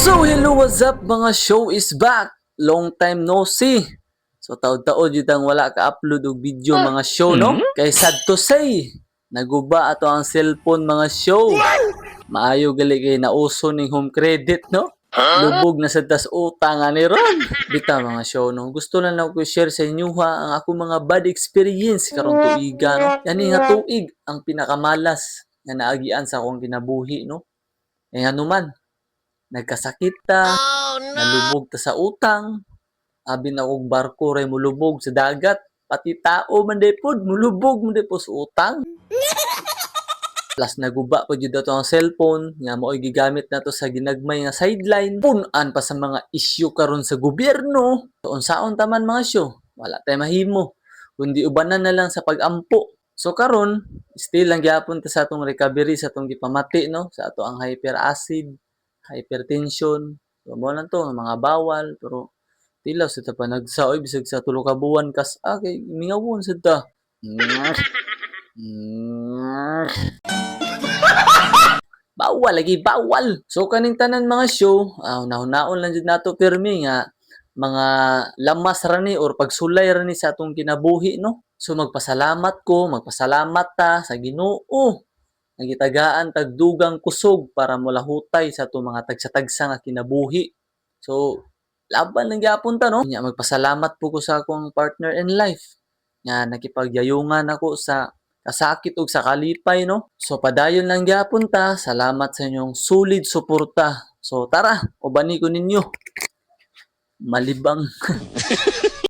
So hello, what's up mga show is back. Long time no see. So taod-taod yun ang wala ka-upload og video mga show no. Kay sad to say, naguba ato ang cellphone mga show. Maayo gali kay nauso ning home credit no. Lubog na sa tas utang ani ron. Bita mga show no. Gusto lang ko share sa inyo ha ang ako mga bad experience karong tuiga no. Yani nga tuig ang pinakamalas nga naagian sa akong kinabuhi no. Eh ano man, nagkasakit ta, nalubog ta sa utang, abi na og barko ray mulubog sa dagat, pati tao man day pod mulubog man day po sa utang. Plus naguba pa jud ato ang cellphone nga mao'y gigamit nato sa ginagmay nga sideline. Pun-an pa sa mga issue karon sa gobyerno. So unsaon ta man mga show, wala tay mahimo kundi ubanan na lang sa pag-ampo. So karon, still lang gyapon ta sa atong recovery sa atong gipamati no, sa ato ang hyperacid, hypertension. So mo lang to mga bawal pero tilaw sa ta pa nagsaoy bisag sa tulo ka buwan kas kay mingawon sad ta. Bawal lagi bawal. So kaning tanan mga show, naon lang jud nato pirmi nga mga lamas ra ni or pagsulay ra ni sa atong kinabuhi no. So magpasalamat ta sa Ginoo. Nagitagaan tag dugang kusog para molahutay sa atong mga tagsa-tagsa nga kinabuhi. So laban lang gyapon ta no. Nya magpasalamat po ko sa akong partner in life nga nakipagyayungan ako sa kasakit ug sa kalipay no. So padayon lang gyapon ta. Salamat sa inyong sulid suporta. So tara, ubani ko ninyo. Malibang.